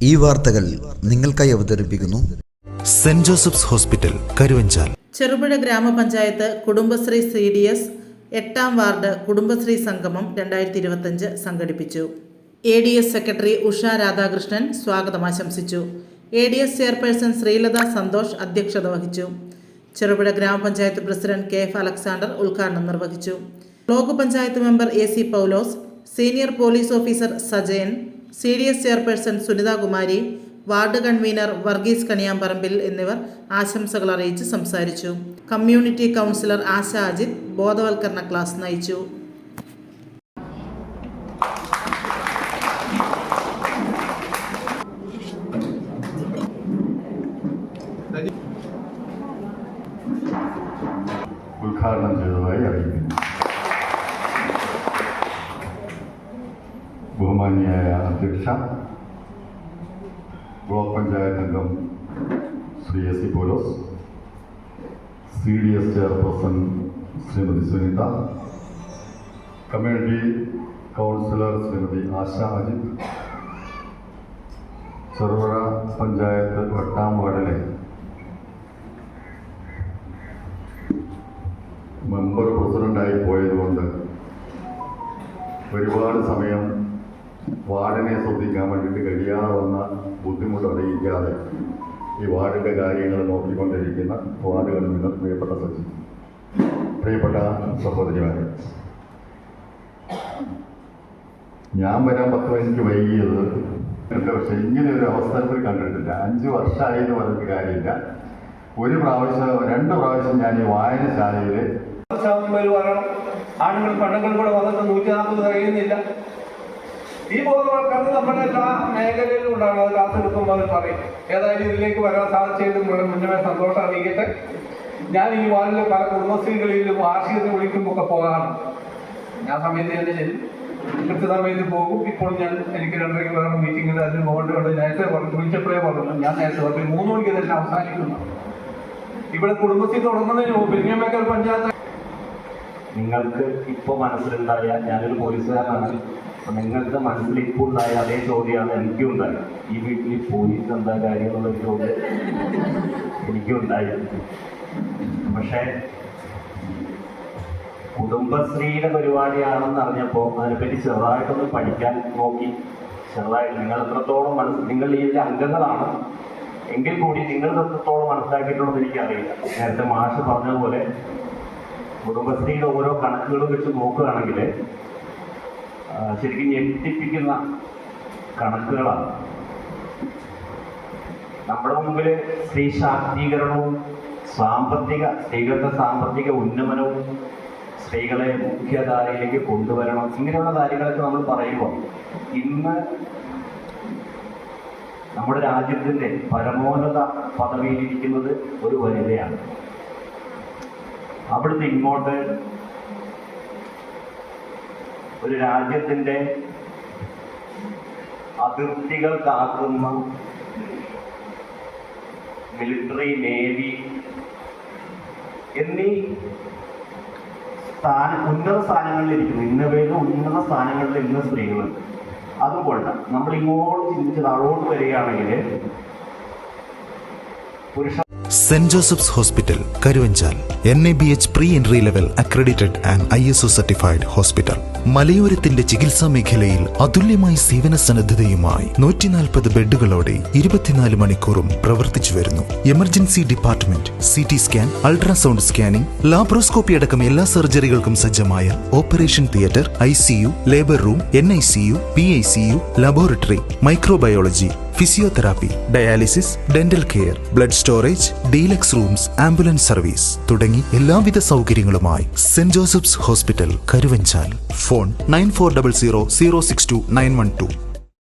ഈ വാർത്തകൾ നിങ്ങൾക്കായി അവതരിപ്പിക്കുന്നു saint Joseph's hospital, Karuvanchal. Cherupuzha ഗ്രാമപഞ്ചായത്ത് കുടുംബശ്രീ CDS 8ാം വാർഡ് കുടുംബശ്രീ സംഗമം 2025 സംഘടിപ്പിച്ചു. ADS സെക്രട്ടറി ഉഷ രാധാകൃഷ്ണൻ സ്വാഗതം ആശംസിച്ചു. ADS ചെയർപേഴ്സൺ ശ്രീലത സന്തോഷ് അധ്യക്ഷത വഹിച്ചു. ചെറുപുഴ ഗ്രാമപഞ്ചായത്ത് പ്രസിഡന്റ് KF അലക്സാണ്ടർ ഉദ്ഘാടനം നിർവഹിച്ചു. Block panchayat member AC Paulose, senior police officer Sajayan, CDS chairperson Sunitha Kumari, ward convener Varghese Kaniyamparambil എന്നിവർ ആശംസകൾ അറിയിച്ച് സംസാരിച്ചു. കമ്മ്യൂണിറ്റി കൗൺസിലർ ആശ അജിത് ബോധവൽക്കരണ ക്ലാസ് നയിച്ചു. ഉദ്ഘാടനം ചെയ്തതായി അറിയിക്കുന്നു. ബഹുമാന്യായ അധ്യക്ഷ, ബ്ലോക്ക് പഞ്ചായത്ത് അംഗം Shri AC Paulose, CDS chairperson Shrimati Sunitha, community councillor Shrimati Asha Ajith, Cherupuzha panchayat 8ാം വാർഡിലെ മെമ്പർ പ്രസിഡൻ്റായി പോയതുകൊണ്ട് ഒരുപാട് സമയം വാർഡിനെ ശ്രദ്ധിക്കാൻ വേണ്ടിയിട്ട് കഴിയാതെ വന്ന ബുദ്ധിമുട്ട് അറിയിക്കാതെ ഈ വാർഡിൻ്റെ കാര്യങ്ങൾ നോക്കിക്കൊണ്ടിരിക്കുന്ന വാർഡ് കൺവീനർ പ്രിയപ്പെട്ട സജി, പ്രിയപ്പെട്ട സഹോദരിമാരെ, ഞാൻ വരാൻ 10 മിനിറ്റ് വൈകിയത് പക്ഷെ ഇങ്ങനെ ഒരു അവസരത്തിൽ കണ്ടിട്ടില്ല. 5 വർഷമായി എന്ന് പറഞ്ഞിട്ട് കാര്യമില്ല. 1 പ്രാവശ്യം 2 പ്രാവശ്യം ഞാൻ ഈ വായനശാലയിൽ ആണുങ്ങൾ പെണ്ണുങ്ങൾ കൂടെ വന്നിട്ട് 140 കഴിയുന്നില്ല. ഈ ബോധവൽക്കരണം നമ്മുടെ എല്ലാ മേഖലയിലും ഉണ്ടാകും. അത് ക്ലാസ് എടുക്കുമ്പോൾ അത് പറയും. ഏതായാലും ഇതിലേക്ക് വരാൻ സാധിച്ചതിന് മുന്നേ സന്തോഷം അറിയിക്കട്ടെ. ഞാൻ ഈ വാർഡിലെ പല കുടുംബശ്രീകളിലും വാർഷികത്തിന് വിളിക്കുമ്പോൾ ഒക്കെ പോകാറുണ്ട്. ഞാൻ സമയത്ത് തന്നെ ചെല്ലും, കൃത്യസമയത്ത് പോകും. ഇപ്പോൾ എനിക്ക് 2:30 വേറെ മീറ്റിംഗിൽ അതിന് പോകേണ്ടതുകൊണ്ട് നേരത്തെ വിളിച്ചപ്പോഴേ പറഞ്ഞു. ഞാൻ നേരത്തെ പറഞ്ഞു 3 മണിക്ക് തന്നെ അവസാനിക്കുന്നു. ഇവിടെ കുടുംബശ്രീ തുടങ്ങുന്നതിന് മുമ്പ് പെരിങ്ങമേക്കൽ പഞ്ചായത്ത് നിങ്ങൾക്ക് ഇപ്പോൾ മനസ്സിലുണ്ടായ, ഞാനൊരു പോലീസുകാരനാണ്, നിങ്ങൾക്ക് മനസ്സിൽ ഇപ്പോൾ ഉണ്ടായ അതേ ചോദ്യമാണ് എനിക്കും ഉണ്ടായത്. ഈ വീട്ടിൽ പോലീസ് എന്താ കാര്യം എന്നുള്ളൊരു ചോദ്യം എനിക്കും ഉണ്ടായിരുന്നു. പക്ഷേ കുടുംബശ്രീയുടെ പരിപാടിയാണെന്ന് അറിഞ്ഞപ്പോൾ അതിനെപ്പറ്റി ചെറുതായിട്ടൊന്ന് പഠിക്കാൻ നോക്കി. ചെറുതായിട്ട് നിങ്ങൾ എത്രത്തോളം നിങ്ങൾ ഈ അംഗങ്ങളാണ് എങ്കിൽ കൂടി നിങ്ങൾ എത്രത്തോളം മനസ്സിലാക്കിയിട്ടുണ്ടെന്ന് എനിക്കറിയില്ല. നേരത്തെ മാഷ് പറഞ്ഞതുപോലെ കുടുംബശ്രീയുടെ ഓരോ കണക്കുകളും വെച്ച് നോക്കുകയാണെങ്കിൽ ശരിക്കും ഞെട്ടിപ്പിക്കുന്ന കണക്കുകളാണ്. നമ്മുടെ മുമ്പിൽ സ്ത്രീ ശാക്തീകരണവും സ്ത്രീകളുടെ സാമ്പത്തിക ഉന്നമനവും സ്ത്രീകളെ മുഖ്യധാരയിലേക്ക് കൊണ്ടുവരണം, ഇങ്ങനെയുള്ള കാര്യങ്ങളൊക്കെ നമ്മൾ പറയുമ്പോൾ ഇന്ന് നമ്മുടെ രാജ്യത്തിൻ്റെ പരമോന്നത പദവിയിലിരിക്കുന്നത് ഒരു വനിതയാണ്. അവിടുന്ന് ഇങ്ങോട്ട് ഒരു രാജ്യത്തിൻ്റെ അതിർത്തികൾ കാക്കുന്ന മിലിറ്ററി, നേവി എന്നീ ഉന്നത സ്ഥാനങ്ങളിലിരിക്കുന്നു. ഉന്നത സ്ഥാനങ്ങളിൽ ഇന്ന് സ്ത്രീകളുണ്ട്. അതുകൊണ്ട് നമ്മൾ ഇങ്ങോട്ട് ചിന്തിച്ച് താഴോട്ട് വരികയാണെങ്കിൽ പുരുഷ saint Joseph's hospital, Karuvanchal. NABH pre entry level accredited and ISO certified hospital. മലയോരത്തിന്റെ ചികിത്സാ മേഖലയിൽ അതുല്യമായ സേവന സന്നദ്ധതയുമായി 140 ബെഡുകളോടെ 24 മണിക്കൂറും പ്രവർത്തിച്ചു വരുന്നു. Emergency department, CT scan, ultrasound scanning, laparoscopy അടക്കം എല്ലാ സർജറികൾക്കും സജ്ജമായ operation theatre, ICU, labour room, NICU, PICU, laboratory, microbiology, physiotherapy, dialysis, dental care, blood storage, deluxe rooms, ambulance service തുടങ്ങി എല്ലാവിധ സൗകര്യങ്ങളുമായി saint Joseph's hospital, Karuvanchal. Phone 9400 062 912.